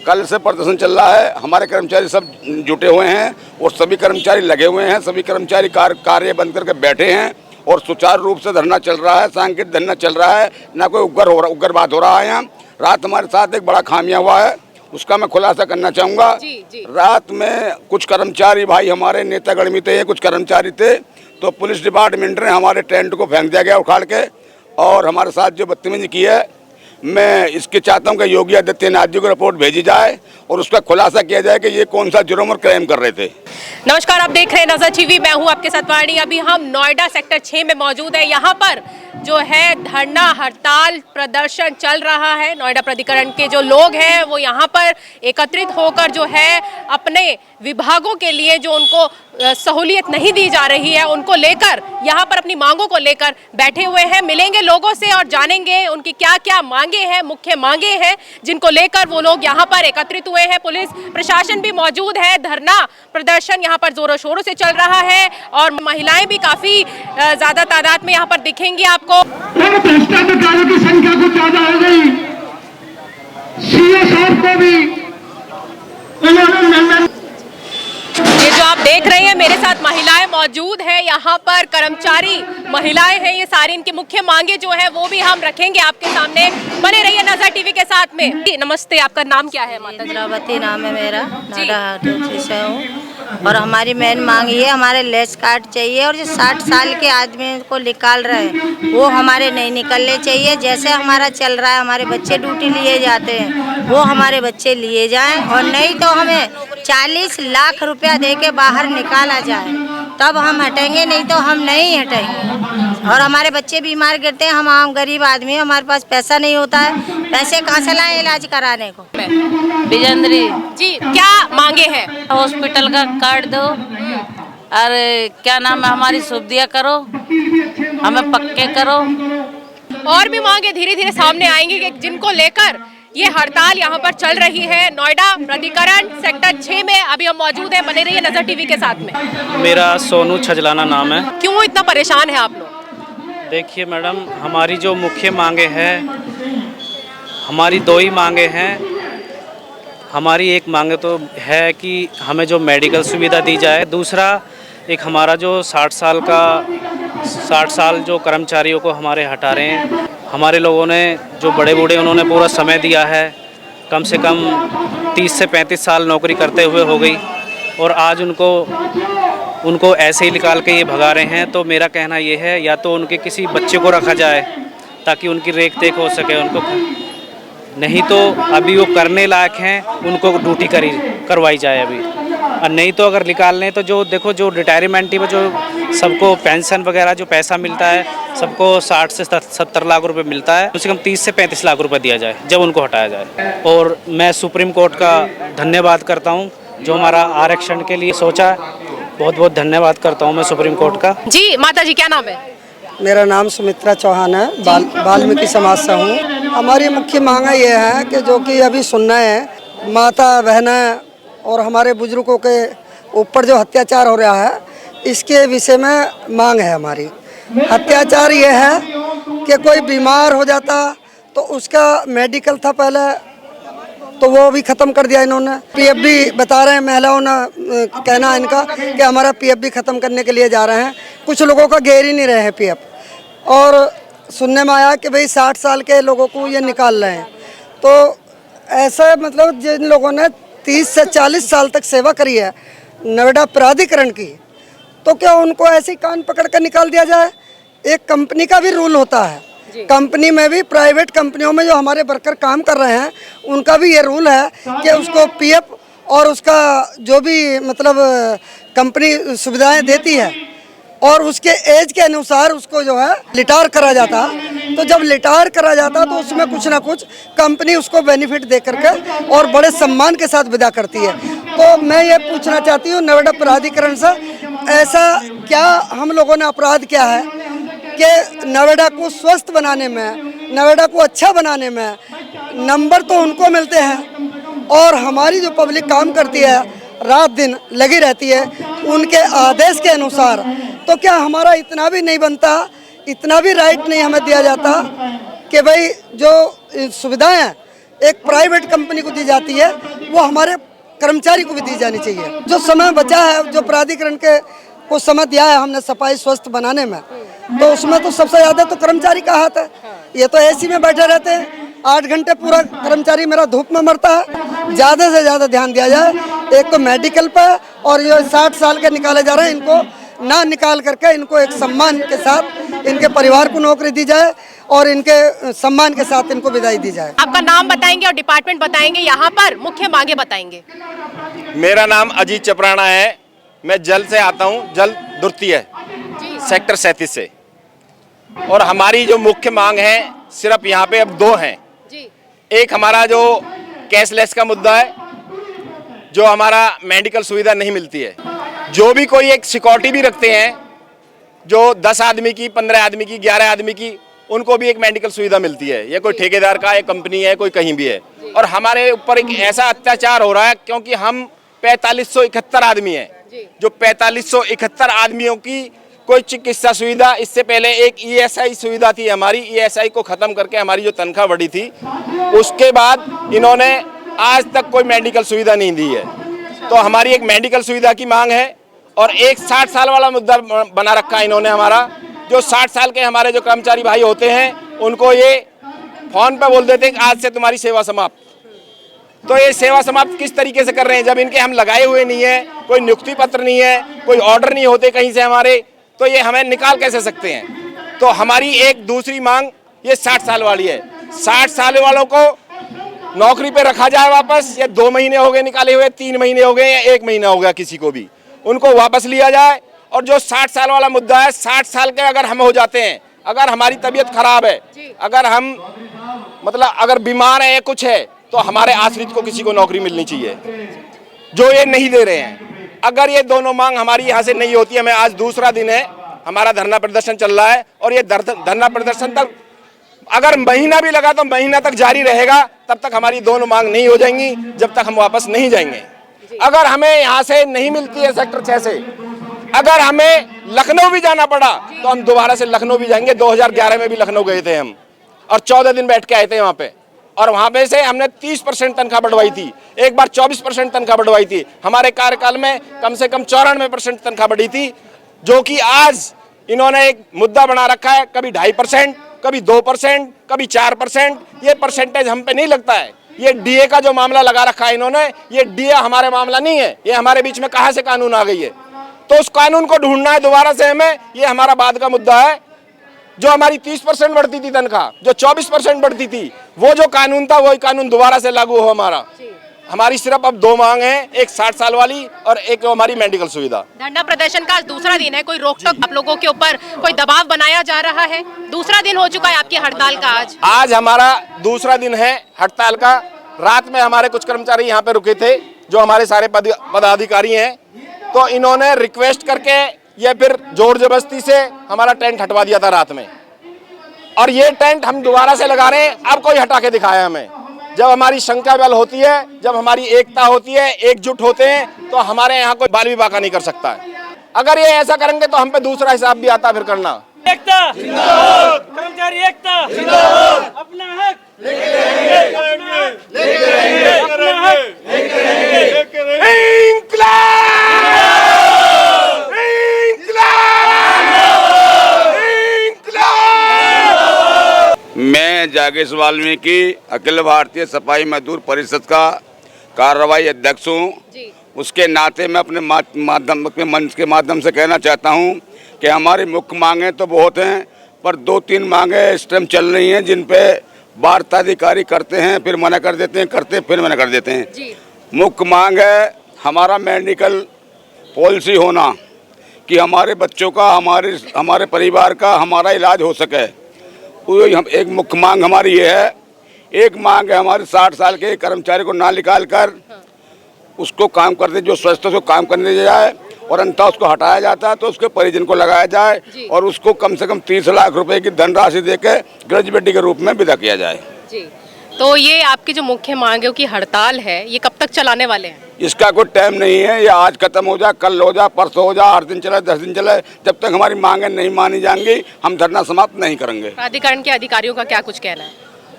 कल से प्रदर्शन चल रहा है। हमारे कर्मचारी सब जुटे हुए हैं और सभी कर्मचारी लगे हुए हैं। सभी कर्मचारी कार्य बंद करके बैठे हैं और सुचारू रूप से धरना चल रहा है, सांकेतिक धरना चल रहा है। ना कोई उग्रवाद हो रहा है। यहाँ रात हमारे साथ एक बड़ा खामिया हुआ है, उसका मैं खुलासा करना चाहूँगा। रात में कुछ कर्मचारी भाई हमारे नेतागण में थे, कुछ कर्मचारी थे, तो पुलिस डिपार्टमेंट ने हमारे टेंट को फेंक दिया गया उखाड़ के और हमारे साथ जो बदतमीजी की है। मैं इसके चाहता हूँ कि योगी आदित्यनाथ जी को रिपोर्ट भेजी जाए और उसका खुलासा किया जाए कि ये कौन सा जुर्म और क्राइम कर रहे थे। नमस्कार, आप देख रहे हैं नजर टीवी, मैं हूं आपके साथ वाणी। अभी हम नोएडा सेक्टर 6 में मौजूद है। यहाँ पर जो है धरना हड़ताल प्रदर्शन चल रहा है। नोएडा प्राधिकरण के जो लोग हैं वो यहाँ पर एकत्रित होकर जो है अपने विभागों के लिए जो उनको सहूलियत नहीं दी जा रही है उनको लेकर यहाँ पर अपनी मांगों को लेकर बैठे हुए हैं। मिलेंगे लोगों से और जानेंगे उनकी क्या क्या मांगे हैं, मुख्य मांगे हैं जिनको लेकर वो लोग यहाँ पर एकत्रित हुए हैं। पुलिस प्रशासन भी मौजूद है। धरना प्रदर्शन यहाँ पर जोरों शोरों से चल रहा है और महिलाएं भी काफी ज्यादा तादाद में यहाँ पर दिखेंगी आपको। भ्रष्टाचारियों की संख्या कुछ ज्यादा हो गई। सीओ साहब को भी ये जो आप देख रहे हैं मेरे साथ महिलाएं मौजूद है। यहाँ पर कर्मचारी महिलाएं हैं। ये सारी इनकी मुख्य मांगे जो है वो भी हम रखेंगे आपके सामने। बने रहिए नजर टीवी के साथ में। नमस्ते, आपका नाम क्या है? माता इंद्रावती नाम है मेरा, नोएडा से हूँ। और हमारी मेन मांग ये, हमारे लेस कार्ड चाहिए और जो 60 साल के आदमी को निकाल रहे हैं वो हमारे नहीं निकलने चाहिए। जैसे हमारा चल रहा है, हमारे बच्चे ड्यूटी लिए जाते हैं वो हमारे बच्चे लिए जाएं और नहीं तो हमें 40 लाख रुपया दे के बाहर निकाला जाए तब हम हटेंगे, नहीं तो हम नहीं हटेंगे। और हमारे बच्चे बीमार गिरते हैं, हम आम गरीब आदमी हैं, हमारे पास पैसा नहीं होता है, पैसे कहाँ से लाएं इलाज कराने को। विजेंद्री जी, क्या मांगे हैं? हॉस्पिटल का कार्ड दो और क्या नाम है, हमारी सुविधा करो, हमें पक्के करो। और भी मांगे धीरे धीरे सामने आएंगी कि जिनको लेकर ये हड़ताल यहाँ पर चल रही है। नोएडा प्राधिकरण सेक्टर 6 में अभी हम मौजूद हैं। बने रहिए नजर टीवी के साथ में। मेरा सोनू छजलाना नाम है। क्यों इतना परेशान है आप लोग? देखिए मैडम, हमारी जो मुख्य मांगे हैं, हमारी दो ही मांगे हैं। हमारी एक मांगे तो है कि हमें जो मेडिकल सुविधा दी जाए। दूसरा, एक हमारा जो 60 साल जो कर्मचारियों को हमारे हटा रहे हैं, हमारे लोगों ने जो बड़े बूढ़े उन्होंने पूरा समय दिया है, कम से कम 30 से 35 साल नौकरी करते हुए हो गई और आज उनको ऐसे ही निकाल के ये भगा रहे हैं। तो मेरा कहना ये है, या तो उनके किसी बच्चे को रखा जाए ताकि उनकी रेख देख हो सके उनको, नहीं तो अभी वो करने लायक हैं उनको ड्यूटी करवाई जाए अभी। और नहीं तो अगर निकाल लें तो जो देखो जो रिटायरमेंट में जो सबको पेंशन वगैरह जो पैसा मिलता है, सबको 60 से 70 लाख रुपए मिलता है, कम से कम 30 से 35 लाख रुपए दिया जाए जब उनको हटाया जाए। और मैं सुप्रीम कोर्ट का धन्यवाद करता हूँ जो हमारा आरक्षण के लिए सोचा। बहुत बहुत धन्यवाद करता हूँ मैं सुप्रीम कोर्ट का। जी माता जी, क्या नाम है? मेरा नाम सुमित्रा चौहान है, वाल्मीकि समाज से हूँ। हमारी मुख्य मांग ये है कि जो कि अभी सुनना है, माता बहनें और हमारे बुजुर्गों के ऊपर जो अत्याचार हो रहा है, इसके विषय में मांग है हमारी। अत्याचार ये है कि कोई बीमार हो जाता तो उसका मेडिकल था पहले, तो वो भी ख़त्म कर दिया इन्होंने। पीएफ भी बता रहे हैं, महिलाओं ने कहना है इनका कि हमारा पीएफ भी ख़त्म करने के लिए जा रहे हैं। कुछ लोगों का घेर ही नहीं रहे हैं पीएफ। और सुनने में आया कि भाई 60 साल के लोगों को ये निकाल रहे हैं। तो ऐसा मतलब जिन लोगों ने 30 से 40 साल तक सेवा करी है नोएडा प्राधिकरण की, तो क्या उनको ऐसे ही कान पकड़ कर निकाल दिया जाए? एक कंपनी का भी रूल होता है, कंपनी में भी, प्राइवेट कंपनियों में जो हमारे वर्कर काम कर रहे हैं उनका भी ये रूल है कि उसको पीएफ और उसका जो भी मतलब कंपनी सुविधाएं देती है और उसके एज के अनुसार उसको जो है रिटायर करा जाता। तो जब रिटायर करा जाता तो उसमें कुछ ना कुछ कंपनी उसको बेनिफिट दे करके और बड़े सम्मान के साथ विदा करती है। तो मैं ये पूछना चाहती हूँ नोएडा प्राधिकरण से, ऐसा क्या हम लोगों ने अपराध किया है कि नोएडा को स्वस्थ बनाने में, नोएडा को अच्छा बनाने में नंबर तो उनको मिलते हैं और हमारी जो पब्लिक काम करती है रात दिन लगी रहती है उनके आदेश के अनुसार, तो क्या हमारा इतना भी नहीं बनता, इतना भी राइट नहीं हमें दिया जाता कि भाई जो सुविधाएं एक प्राइवेट कंपनी को दी जाती है वो हमारे कर्मचारी को भी दी जानी चाहिए। जो समय बचा है, जो प्राधिकरण के को समय दिया है हमने सफाई स्वस्थ बनाने में, तो उसमें तो सबसे ज़्यादा तो कर्मचारी का हाथ है। ये तो एसी में बैठे रहते हैं, 8 घंटे पूरा कर्मचारी मेरा धूप में मरता है। ज़्यादा से ज़्यादा ध्यान दिया जाए, एक तो मेडिकल पर, और ये 60 साल के निकाले जा रहे हैं, इनको ना निकाल करके इनको एक सम्मान के साथ इनके परिवार को नौकरी दी जाए और इनके सम्मान के साथ इनको विदाई दी जाए। आपका नाम बताएंगे और डिपार्टमेंट बताएंगे, यहाँ पर मुख्य मांगे बताएंगे। मेरा नाम अजीत चपराना है, मैं जल से आता हूँ, जल द्वितीय सेक्टर 37 से। और हमारी जो मुख्य मांग है सिर्फ यहाँ पे अब 2 हैं। एक हमारा जो कैशलेस का मुद्दा है, जो हमारा मेडिकल सुविधा नहीं मिलती है। जो भी कोई एक सिक्योरिटी भी रखते हैं, जो 10 आदमी की, 15 आदमी की, 11 आदमी की, उनको भी एक मेडिकल सुविधा मिलती है। ये कोई ठेकेदार का, एक कंपनी है, कोई कहीं भी है। और हमारे ऊपर एक ऐसा अत्याचार हो रहा है, क्योंकि हम 4571 आदमी हैं, जो 4571 आदमियों की कोई चिकित्सा सुविधा, इससे पहले एक ESI सुविधा थी हमारी, ESI को खत्म करके हमारी जो तनख्वाह बढ़ी थी, उसके बाद इन्होंने आज तक कोई मेडिकल सुविधा नहीं दी है। तो हमारी एक मेडिकल सुविधा की मांग है। और एक 60 साल वाला मुद्दा बना रखा है इन्होंने हमारा। जो 60 साल के हमारे जो कर्मचारी भाई होते हैं, उनको ये फोन पे बोल देते हैं कि आज से तुम्हारी सेवा समाप्त। तो ये सेवा समाप्त किस तरीके से कर रहे हैं, जब इनके हम लगाए हुए नहीं है, कोई नियुक्ति पत्र नहीं है, कोई ऑर्डर नहीं होते कहीं से हमारे, तो ये हमें निकाल कैसे सकते हैं। तो हमारी एक दूसरी मांग ये 60 साल वाली है। 60 साल वालों को नौकरी पे रखा जाए वापस। ये 2 महीने हो गए निकाले हुए, 3 महीने हो गए या 1 महीना हो गया किसी को भी, उनको वापस लिया जाए। और जो 60 साल वाला मुद्दा है, 60 साल के अगर हम हो जाते हैं, अगर हमारी तबीयत खराब है, अगर हम मतलब अगर बीमार है या कुछ है, तो हमारे आश्रित को किसी को नौकरी मिलनी चाहिए, जो ये नहीं दे रहे हैं। अगर ये दोनों मांग हमारी यहाँ से नहीं होती, हमें आज दूसरा दिन है, हमारा धरना प्रदर्शन चल रहा है। और ये धरना प्रदर्शन तक अगर महीना भी लगा तो महीना तक जारी रहेगा, तब तक हमारी दोनों मांग नहीं हो जाएंगी, जब तक हम वापस नहीं जाएंगे। अगर हमें यहाँ से नहीं मिलती है सेक्टर 6 से, अगर हमें लखनऊ भी जाना पड़ा, तो हम दोबारा से लखनऊ भी जाएंगे। 2011 में भी लखनऊ गए थे हम, और 14 दिन बैठ के आए थे वहाँ पे। और वहाँ पे से हमने 30% तनख्वाह बढ़वाई थी, एक बार 24% तनख्वाह बढ़वाई थी। हमारे कार्यकाल में कम से कम 94% तनख्वाह बढ़ी थी, जो कि आज इन्होंने एक मुद्दा बना रखा है। कभी 2.5%, कभी 2%, कभी 4%। ये परसेंटेज हम पे नहीं लगता है। ये DA का जो मामला लगा रखा है इन्होंने, ये DA हमारे मामला नहीं है। ये हमारे बीच में कहाँ से कानून आ गई है, तो उस कानून को ढूंढना है दोबारा से हमें। ये हमारा बाद का मुद्दा है। जो हमारी 30% बढ़ती थी तनख्वाह, जो 24% बढ़ती थी, वो जो कानून था, वही कानून दोबारा से लागू हो हमारा। हमारी सिर्फ अब 2 मांग हैं, एक 60 साल वाली और एक हमारी मेडिकल सुविधा। धरना प्रदर्शन का आज दूसरा दिन है, कोई रोक टोक आप लोगों के ऊपर, कोई दबाव बनाया जा रहा है? दूसरा दिन हो चुका है आपकी हड़ताल का आज हमारा दूसरा दिन है हड़ताल का। रात में हमारे कुछ कर्मचारी यहाँ पे रुके थे, जो हमारे सारे पदाधिकारी हैं। तो इन्होंने रिक्वेस्ट करके या फिर जोर जबरदस्ती से हमारा टेंट हटवा दिया था रात में, और ये टेंट हम दोबारा से लगा रहे हैं। अब कोई हटा के दिखाया हमें। जब हमारी संख्या बल होती है, जब हमारी एकता होती है, एकजुट होते हैं, तो हमारे यहाँ कोई बाल भी बाका नहीं कर सकता है। अगर ये ऐसा करेंगे तो हम पे दूसरा हिसाब भी आता फिर करना। एकता जिंदाबाद, कर्मचारी एकता जिंदाबाद, अपना हक लेके रहेंगे, अपना हक लेके रहेंगे, अपना हक लेके रहेंगे। इंकलाब, मैं जागेश वाल्मीकि अखिल भारतीय सफाई मजदूर परिषद का कार्यवाही अध्यक्ष हूँ। उसके नाते मैं अपने मंच के माध्यम से कहना चाहता हूँ कि हमारी मुख्य मांगें तो बहुत हैं, पर 2-3 मांगें इस टाइम चल रही हैं, जिन पे वार्ताधिकारी करते हैं, फिर मना कर देते हैं, करते फिर मना कर देते हैं। मुख्य मांग है हमारा मेडिकल पॉलिसी होना, कि हमारे बच्चों का, हमारे परिवार का हमारा इलाज हो सके। हम एक मुख्य मांग हमारी ये है। एक मांग है हमारे 60 साल के कर्मचारी को ना निकाल कर उसको काम करते, जो स्वस्थ उसको काम करने दिया जाए, और अंततः उसको हटाया जाता है तो उसके परिजन को लगाया जाए, और उसको कम से कम 30 लाख रुपए की धनराशि देकर ग्रेजुएटी के रूप में विदा किया जाए। तो ये आपकी जो मुख्य मांगों की हड़ताल है, ये कब तक चलाने वाले हैं? इसका कोई टाइम नहीं है। ये आज खत्म हो जाए, कल हो जाए, परसों हो जाए, 8 दिन चले, 10 दिन चले, जब तक हमारी मांगें नहीं मानी जाएंगी, हम धरना समाप्त नहीं करेंगे। प्राधिकरण के अधिकारियों का क्या कुछ कहना है?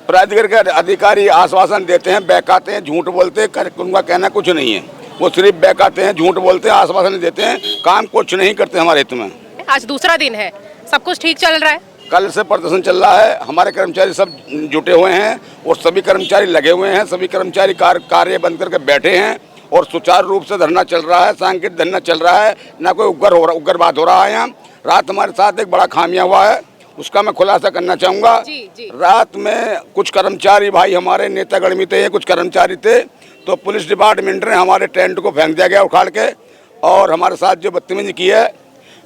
प्राधिकरण के अधिकारी आश्वासन देते हैं, बहकाते हैं, झूठ बोलते हैं, उनका कहना कुछ नहीं है। वो सिर्फ बहकाते हैं, झूठ बोलते हैं, आश्वासन देते हैं, काम कुछ नहीं करते हमारे हित में। आज दूसरा दिन है, सब कुछ ठीक चल रहा है? कल से प्रदर्शन चल रहा है, हमारे कर्मचारी सब जुटे हुए हैं और सभी कर्मचारी लगे हुए हैं, सभी कर्मचारी कार्य बंद करके बैठे हैं और सुचारू रूप से धरना चल रहा है, सांकेतिक धरना चल रहा है, ना कोई उग्रवाद हो रहा है। यहाँ रात हमारे साथ एक बड़ा खामिया हुआ है, उसका मैं खुलासा करना चाहूँगा। रात में कुछ कर्मचारी भाई हमारे नेतागण में थे, कुछ कर्मचारी थे, तो पुलिस डिपार्टमेंट ने हमारे टेंट को फेंक दिया गया उखाड़ के और हमारे साथ जो बदतमीजी की है,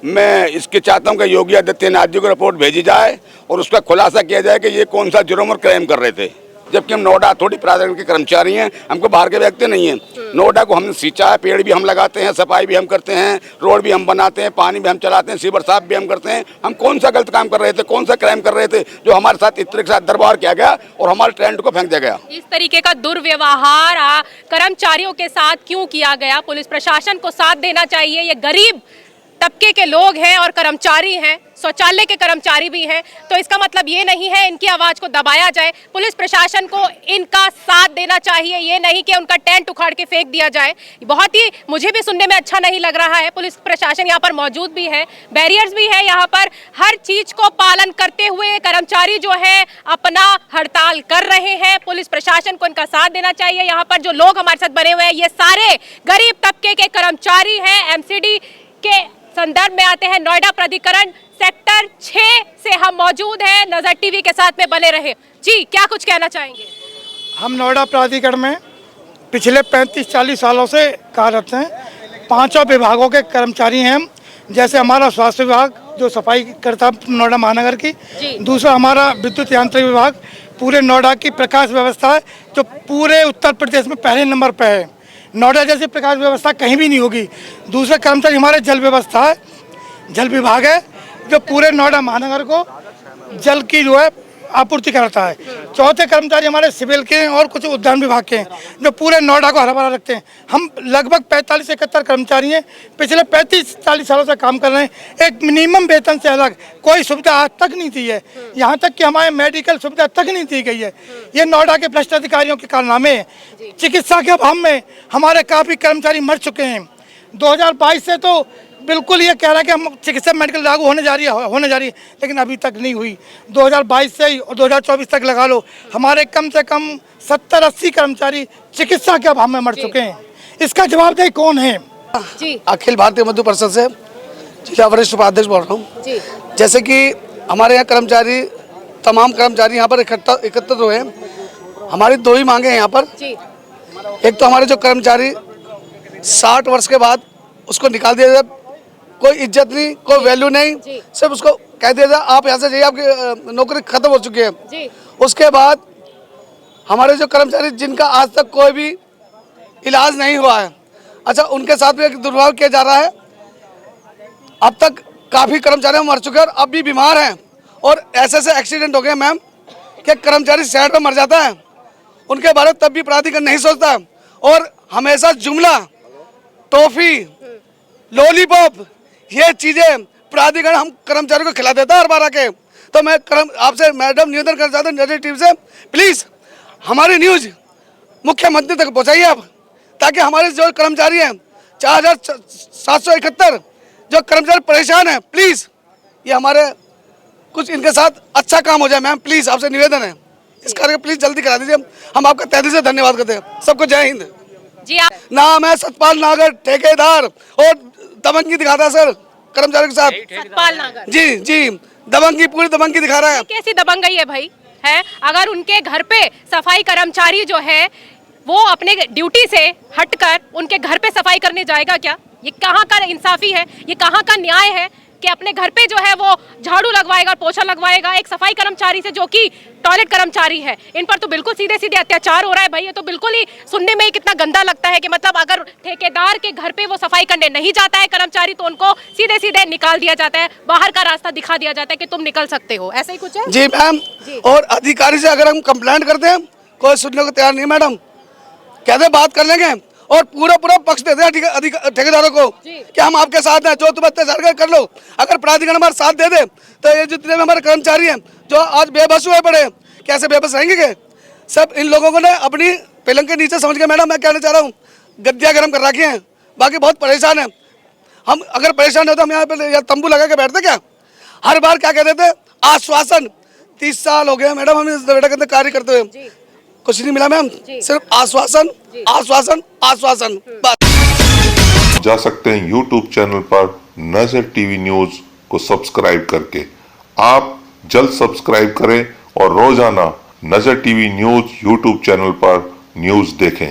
मैं इसके चाहता हूँ कि योगी आदित्यनाथ जी को रिपोर्ट भेजी जाए और उसका खुलासा किया जाए कि ये कौन सा जुर्म और क्राइम कर रहे थे। जबकि हम नोएडा थोड़ी प्राधिकरण के कर्मचारी हैं, हमको बाहर के व्यक्ति नहीं हैं। नोएडा को हमने सींचा है, पेड़ भी हम लगाते हैं, सफाई भी हम करते हैं, रोड भी हम बनाते हैं, पानी भी हम चलाते हैं, सीवर साफ भी हम करते हैं। हम कौन सा गलत काम कर रहे थे, कौन सा क्राइम कर रहे थे जो हमारे साथ इतने के साथ दरबार किया गया और हमारे टेंट को फेंक दिया गया? इस तरीके का दुर्व्यवहार कर्मचारियों के साथ क्यों किया गया? पुलिस प्रशासन को साथ देना चाहिए। ये गरीब तबके के लोग हैं और कर्मचारी हैं, शौचालय के कर्मचारी भी हैं, तो इसका मतलब ये नहीं है इनकी आवाज को दबाया जाए। पुलिस प्रशासन को इनका साथ देना चाहिए, ये नहीं कि उनका टेंट उखाड़ के फेंक दिया जाए। बहुत ही मुझे भी सुनने में अच्छा नहीं लग रहा है। पुलिस प्रशासन यहाँ पर मौजूद भी है, बैरियर्स भी है, यहाँ पर हर चीज को पालन करते हुए कर्मचारी जो है अपना हड़ताल कर रहे हैं। पुलिस प्रशासन को इनका साथ देना चाहिए। यहाँ पर जो लोग हमारे साथ बने हुए हैं, ये सारे गरीब तबके के कर्मचारी हैं। एमसीडी के संदर्भ में आते हैं, नोएडा प्राधिकरण सेक्टर 6 से हम मौजूद हैं। नजर टीवी के साथ में बने रहे। जी, क्या कुछ कहना चाहेंगे? हम नोएडा प्राधिकरण में पिछले 35-40 सालों से कार्यरत हैं। 5 विभागों के कर्मचारी हैं हम। जैसे हमारा स्वास्थ्य विभाग जो सफाई करता है नोएडा महानगर की, दूसरा हमारा विद्युत यांत्रिक विभाग पूरे नोएडा की प्रकाश व्यवस्था है जो पूरे उत्तर प्रदेश में पहले नंबर पर है। नोएडा जैसी प्रकाश व्यवस्था कहीं भी नहीं होगी। दूसरे कर्मचारी हमारे जल व्यवस्था है, जल विभाग है जो पूरे नोएडा महानगर को जल की जो है आपूर्ति करता है। चौथे कर्मचारी हमारे सिविल के हैं और कुछ उद्यान विभाग के हैं जो पूरे नोएडा को हरा भरा रखते हैं। हम लगभग 45-71 कर्मचारी हैं, पिछले 35-40 सालों से काम कर रहे हैं। एक मिनिमम वेतन से अलग कोई सुविधा आज तक नहीं दी है, यहाँ तक कि हमारे मेडिकल सुविधा तक नहीं दी गई है। ये नोएडा के भ्रष्ट अधिकारियों के कारनामे हैं। चिकित्सा के अभाव में हमारे काफ़ी कर्मचारी मर चुके हैं। 2022 से तो बिल्कुल ये कह रहा है कि हम चिकित्सा मेडिकल लागू होने जा रही है, लेकिन अभी तक नहीं हुई। 2022 से और 2024 तक लगा लो, हमारे कम से कम 70-80 कर्मचारी चिकित्सा के अभाव में मर चुके हैं। इसका जवाबदेही कौन है? जी, अखिल भारतीय मजदूर परिषद से जिला वरिष्ठ उपाध्यक्ष बोल रहा हूँ। जैसे कि हमारे यहाँ कर्मचारी, तमाम कर्मचारी यहाँ पर एकत्रित हुए हैं। हमारी 2 ही मांगे हैं यहाँ पर। एक तो हमारे जो कर्मचारी 60 वर्ष के बाद उसको निकाल दिया जाए, कोई इज्जत नहीं, कोई वैल्यू नहीं, सिर्फ उसको कह दिया जाए आप यहाँ से जाइए, आपकी नौकरी खत्म हो चुकी है। उसके बाद हमारे जो कर्मचारी जिनका आज तक कोई भी इलाज नहीं हुआ है, अच्छा उनके साथ भी एक दुर्व्यवहार किया जा रहा है। अब तक काफ़ी कर्मचारी मर चुके हैं और अब भी बीमार हैं और ऐसे एक्सीडेंट हो गए मैम कि कर्मचारी साइड में मर जाता है, उनके बारे में तब भी प्राधिकरण नहीं सोचता और हमेशा जुमला, टॉफी, लॉलीपॉप ये चीज़ें प्राधिकरण हम कर्मचारियों को खिला देता है हर बार आके। तो मैं आपसे मैडम निवेदन करना चाहता हूँ नजर टीवी से, प्लीज़ हमारी न्यूज़ मुख्यमंत्री तक पहुँचाइए आप, ताकि हमारे जो कर्मचारी हैं 4771 जो कर्मचारी परेशान हैं, प्लीज़ ये हमारे कुछ इनके साथ अच्छा काम हो जाए मैम, प्लीज़ आपसे निवेदन है। इस कार्य प्लीज़ जल्दी करा दीजिए। हम आपका तहे दिल से धन्यवाद करते हैं। सबको जय हिंद। जी, आप नाम है सतपाल नागर, ठेकेदार और दबंगी दिखाता है सर कर्मचारी के साथ। सतपाल नागर जी, दबंगी, पूरी दबंगी दिखा रहा है। कैसी दबंगई है भाई? है अगर उनके घर पे सफाई कर्मचारी जो है वो अपने ड्यूटी से हटकर उनके घर पे सफाई करने जाएगा क्या? ये कहाँ का इंसाफी है? ये कहाँ का न्याय है कि अपने घर पे जो है वो झाड़ू लगवाएगा, पोछा लगवाएगा एक सफाई कर्मचारी से जो कि टॉयलेट कर्मचारी है? इन पर तो बिल्कुल सीधे सीधे अत्याचार हो रहा है भाई। ये तो बिल्कुल ही सुनने में ही कितना गंदा लगता है कि मतलब अगर ठेकेदार के घर पे वो सफाई करने नहीं जाता है कर्मचारी तो उनको सीधे सीधे निकाल दिया जाता है, बाहर का रास्ता दिखा दिया जाता है कि तुम निकल सकते हो। ऐसा ही कुछ है? जी मैम, और अधिकारी से अगर हम कंप्लेंट करते हैं कोई सुनने को तैयार नहीं मैडम, कहते बात कर लेंगे और पूरा पक्ष देते हैं ठेकेदारों को कि हम आपके साथ हैं, जो तुम अत्याचार कर लो। अगर प्राधिकरण हमारा साथ दे दे तो ये जितने भी हमारे कर्मचारी हैं जो आज बेबस हुए पड़े, कैसे बेबस रहेंगे क्या? सब इन लोगों को ना अपनी पलंग के नीचे समझ के, मैडम मैं कहना चाह रहा हूँ, गद्दियाँ गर्म कर रखी हैं, बाकी बहुत परेशान हैं हम। अगर परेशान हो तो हम यहाँ पे तंबू लगा के बैठते क्या? हर बार क्या कहते थे, आश्वासन। 30 साल हो गए मैडम हमें इस नोएडा के अंदर कार्य करते हुए, कुछ नहीं मिला मैम, सिर्फ आश्वासन आश्वासन आश्वासन बस। जा सकते हैं YouTube चैनल पर नजर टीवी न्यूज को सब्सक्राइब करके। आप जल्द सब्सक्राइब करें और रोजाना नजर टीवी न्यूज YouTube चैनल पर न्यूज देखें।